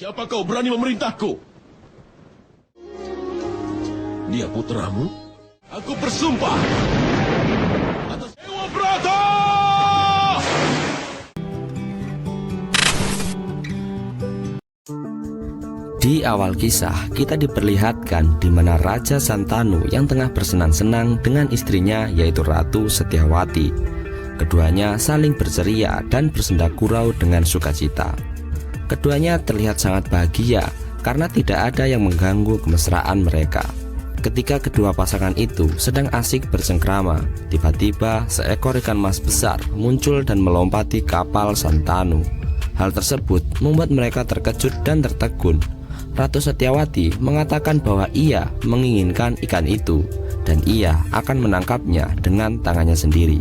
Siapa kau berani memerintahku? Dia putramu? Aku bersumpah atas Dewa Brata! Di awal kisah, kita diperlihatkan di mana Raja Santanu yang tengah bersenang-senang dengan istrinya yaitu Ratu Setyawati. Keduanya saling berceria dan bersenda gurau dengan sukacita. Keduanya terlihat sangat bahagia karena tidak ada yang mengganggu kemesraan mereka. Ketika kedua pasangan itu sedang asik bersengkrama, tiba-tiba seekor ikan mas besar muncul dan melompati kapal Santanu. Hal tersebut membuat mereka terkejut dan tertegun. Ratu Setyawati mengatakan bahwa ia menginginkan ikan itu dan ia akan menangkapnya dengan tangannya sendiri.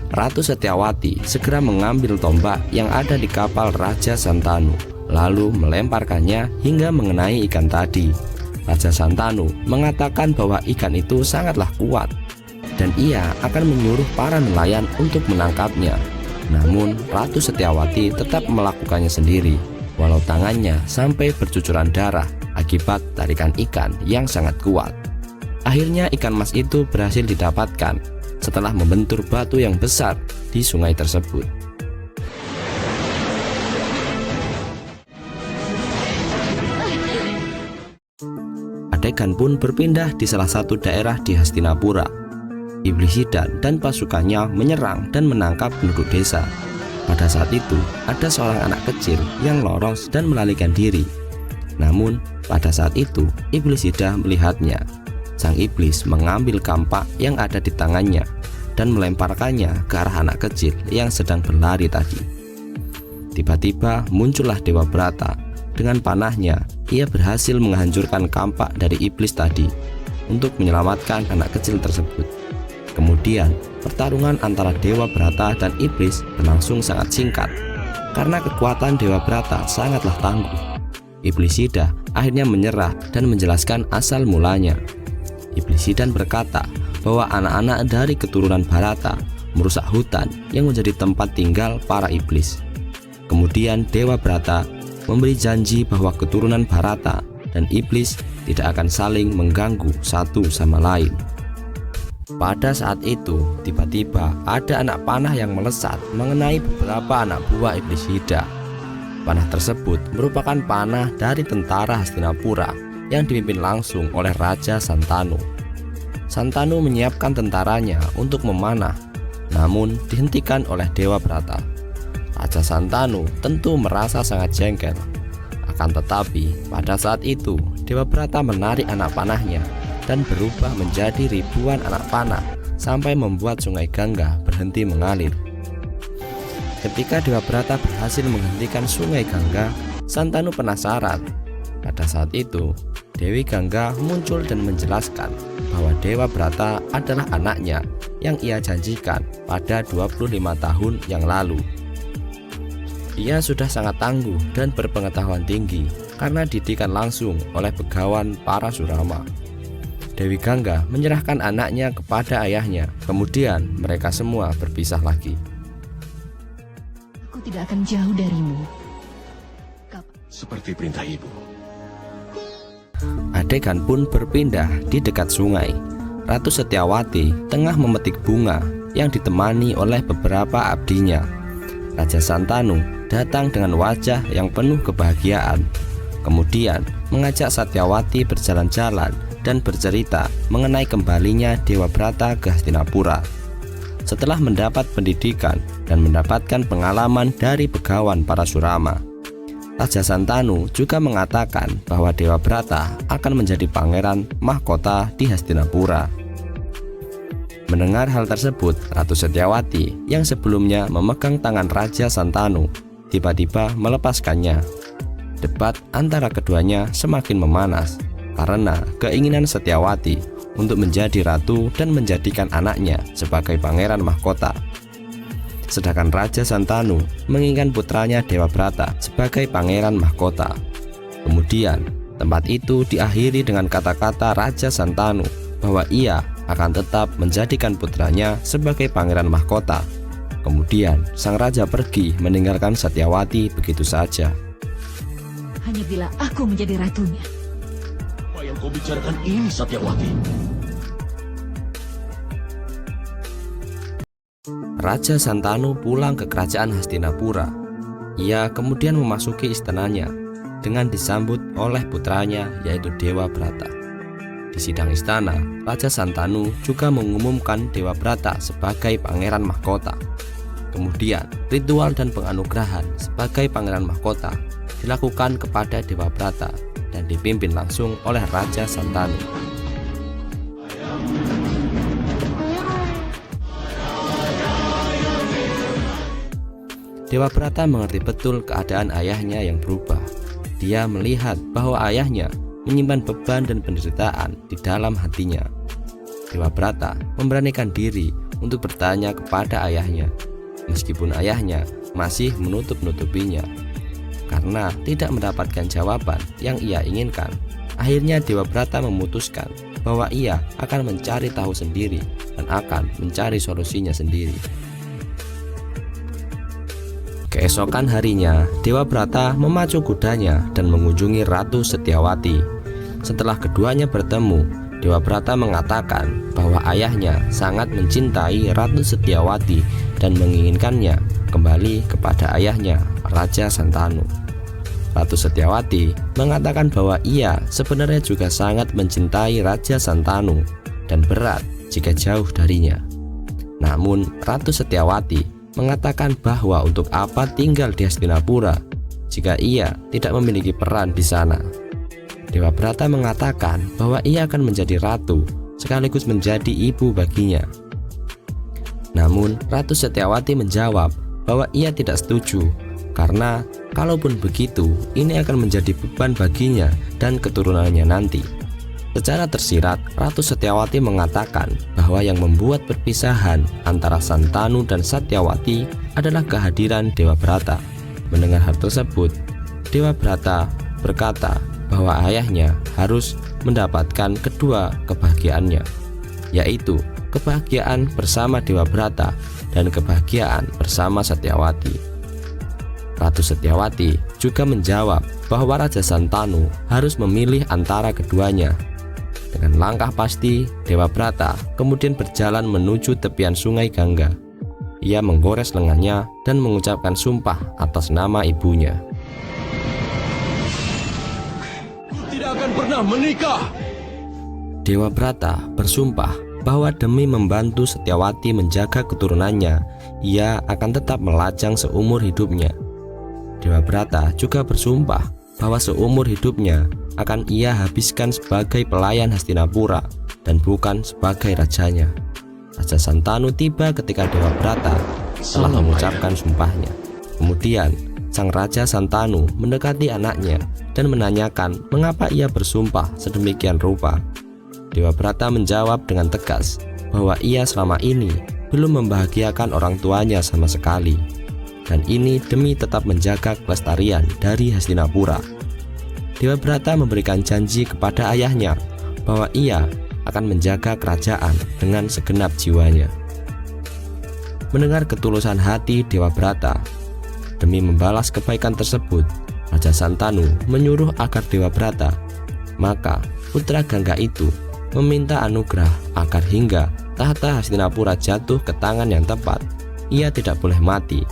Ratu Setyawati segera mengambil tombak yang ada di kapal Raja Santanu, lalu melemparkannya hingga mengenai ikan tadi. Raja Santanu mengatakan bahwa ikan itu sangatlah kuat dan ia akan menyuruh para nelayan untuk menangkapnya. Namun Ratu Setyawati tetap melakukannya sendiri, walau tangannya sampai bercucuran darah akibat tarikan ikan yang sangat kuat. Akhirnya ikan mas itu berhasil didapatkan setelah membentur batu yang besar di sungai tersebut. Adegan pun berpindah di salah satu daerah di Hastinapura. Iblis Sidan dan pasukannya menyerang dan menangkap penduduk desa. Pada saat itu, ada seorang anak kecil yang lolos dan melarikan diri. Namun, pada saat itu, Iblis Sidan melihatnya. Sang iblis mengambil kampak yang ada di tangannya dan melemparkannya ke arah anak kecil yang sedang berlari tadi. Tiba-tiba muncullah Dewa Brata. Dengan panahnya, ia berhasil menghancurkan kampak dari iblis tadi untuk menyelamatkan anak kecil tersebut. Kemudian, pertarungan antara Dewa Brata dan iblis berlangsung sangat singkat. Karena kekuatan Dewa Brata sangatlah tangguh, Iblis Sidan akhirnya menyerah dan menjelaskan asal mulanya. Iblis Sidan berkata bahwa anak-anak dari keturunan Bharata merusak hutan yang menjadi tempat tinggal para iblis. Kemudian Dewa Brata memberi janji bahwa keturunan Bharata dan iblis tidak akan saling mengganggu satu sama lain. Pada saat itu, tiba-tiba ada anak panah yang melesat mengenai beberapa anak buah Iblis Sidan. Panah tersebut merupakan panah dari tentara Hastinapura yang dipimpin langsung oleh Raja Santanu. Santanu menyiapkan tentaranya untuk memanah, namun dihentikan oleh Dewa Brata. Raja Santanu tentu merasa sangat jengkel. Akan tetapi, pada saat itu Dewa Brata menarik anak panahnya dan berubah menjadi ribuan anak panah sampai membuat sungai Gangga berhenti mengalir. Ketika Dewa Brata berhasil menghentikan sungai Gangga, Santanu penasaran. Pada saat itu, Dewi Gangga muncul dan menjelaskan bahwa Dewa Brata adalah anaknya yang ia janjikan pada 25 tahun yang lalu. Ia sudah sangat tangguh dan berpengetahuan tinggi karena didikan langsung oleh begawan Parasurama. Dewi Gangga menyerahkan anaknya kepada ayahnya, kemudian mereka semua berpisah lagi. Aku tidak akan jauh darimu. Seperti perintah ibu. Adegan pun berpindah di dekat sungai. Ratu Setyawati tengah memetik bunga yang ditemani oleh beberapa abdinya. Raja Santanu datang dengan wajah yang penuh kebahagiaan. Kemudian mengajak Setyawati berjalan-jalan dan bercerita mengenai kembalinya Dewa Brata ke Hastinapura. Setelah mendapat pendidikan dan mendapatkan pengalaman dari begawan Parasurama, Raja Santanu juga mengatakan bahwa Dewa Brata akan menjadi pangeran mahkota di Hastinapura. Mendengar hal tersebut, Ratu Setyawati yang sebelumnya memegang tangan Raja Santanu tiba-tiba melepaskannya. Debat antara keduanya semakin memanas karena keinginan Setyawati untuk menjadi ratu dan menjadikan anaknya sebagai pangeran mahkota. Sedangkan Raja Santanu menginginkan putranya Dewa Brata sebagai pangeran mahkota. Kemudian, tempat itu diakhiri dengan kata-kata Raja Santanu bahwa ia akan tetap menjadikan putranya sebagai pangeran mahkota. Kemudian, sang raja pergi meninggalkan Setyawati begitu saja. Hanya bila aku menjadi ratunya. Apa yang kau bicarakan ini, Satyawati? Raja Santanu pulang ke kerajaan Hastinapura. Ia kemudian memasuki istananya dengan disambut oleh putranya yaitu Dewa Brata. Di sidang istana, Raja Santanu juga mengumumkan Dewa Brata sebagai pangeran mahkota. Kemudian, ritual dan penganugerahan sebagai pangeran mahkota dilakukan kepada Dewa Brata dan dipimpin langsung oleh Raja Santanu. Dewa Brata mengerti betul keadaan ayahnya yang berubah. Dia melihat bahwa ayahnya menyimpan beban dan penderitaan di dalam hatinya. Dewa Brata memberanikan diri untuk bertanya kepada ayahnya, meskipun ayahnya masih menutup-nutupinya. Karena tidak mendapatkan jawaban yang ia inginkan, akhirnya Dewa Brata memutuskan bahwa ia akan mencari tahu sendiri dan akan mencari solusinya sendiri. Keesokan harinya, Dewa Brata memacu kudanya dan mengunjungi Ratu Setyawati. Setelah keduanya bertemu, Dewa Brata mengatakan bahwa ayahnya sangat mencintai Ratu Setyawati dan menginginkannya kembali kepada ayahnya, Raja Santanu. Ratu Setyawati mengatakan bahwa ia sebenarnya juga sangat mencintai Raja Santanu dan berat jika jauh darinya. Namun, Ratu Setyawati mengatakan bahwa untuk apa tinggal di Hastinapura jika ia tidak memiliki peran di sana. Dewa Brata mengatakan bahwa ia akan menjadi ratu sekaligus menjadi ibu baginya. Namun Ratu Setyawati menjawab bahwa ia tidak setuju karena kalaupun begitu ini akan menjadi beban baginya dan keturunannya nanti. Secara tersirat, Ratu Setyawati mengatakan bahwa yang membuat perpisahan antara Santanu dan Satyawati adalah kehadiran Dewa Brata. Mendengar hal tersebut, Dewa Brata berkata bahwa ayahnya harus mendapatkan kedua kebahagiaannya, yaitu kebahagiaan bersama Dewa Brata dan kebahagiaan bersama Satyawati. Ratu Setyawati juga menjawab bahwa Raja Santanu harus memilih antara keduanya. Dengan langkah pasti, Dewa Brata kemudian berjalan menuju tepian sungai Gangga. Ia menggores lengannya dan mengucapkan sumpah atas nama ibunya. Tidak akan pernah menikah. Dewa Brata bersumpah bahwa demi membantu Setyawati menjaga keturunannya, ia akan tetap melajang seumur hidupnya. Dewa Brata juga bersumpah bahwa seumur hidupnya akan ia habiskan sebagai pelayan Hastinapura dan bukan sebagai rajanya. Raja Santanu tiba ketika Dewa Brata telah mengucapkan sumpahnya. Kemudian sang Raja Santanu mendekati anaknya dan menanyakan mengapa ia bersumpah sedemikian rupa. Dewa Brata menjawab dengan tegas bahwa ia selama ini belum membahagiakan orang tuanya sama sekali, dan ini demi tetap menjaga kelestarian dari Hastinapura. Dewa Brata memberikan janji kepada ayahnya bahwa ia akan menjaga kerajaan dengan segenap jiwanya. Mendengar ketulusan hati Dewa Brata, demi membalas kebaikan tersebut, Raja Santanu menyuruh agar Dewa Brata, maka putra Gangga itu, meminta anugerah agar hingga tahta Hastinapura jatuh ke tangan yang tepat, ia tidak boleh mati.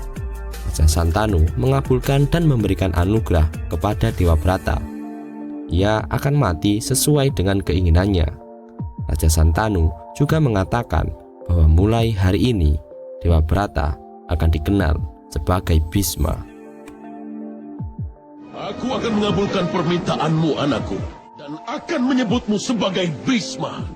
Raja Santanu mengabulkan dan memberikan anugerah kepada Dewa Brata. Ia akan mati sesuai dengan keinginannya. Raja Santanu juga mengatakan bahwa mulai hari ini Dewa Brata akan dikenal sebagai Bhisma. Aku akan mengabulkan permintaanmu, anakku, dan akan menyebutmu sebagai Bhisma.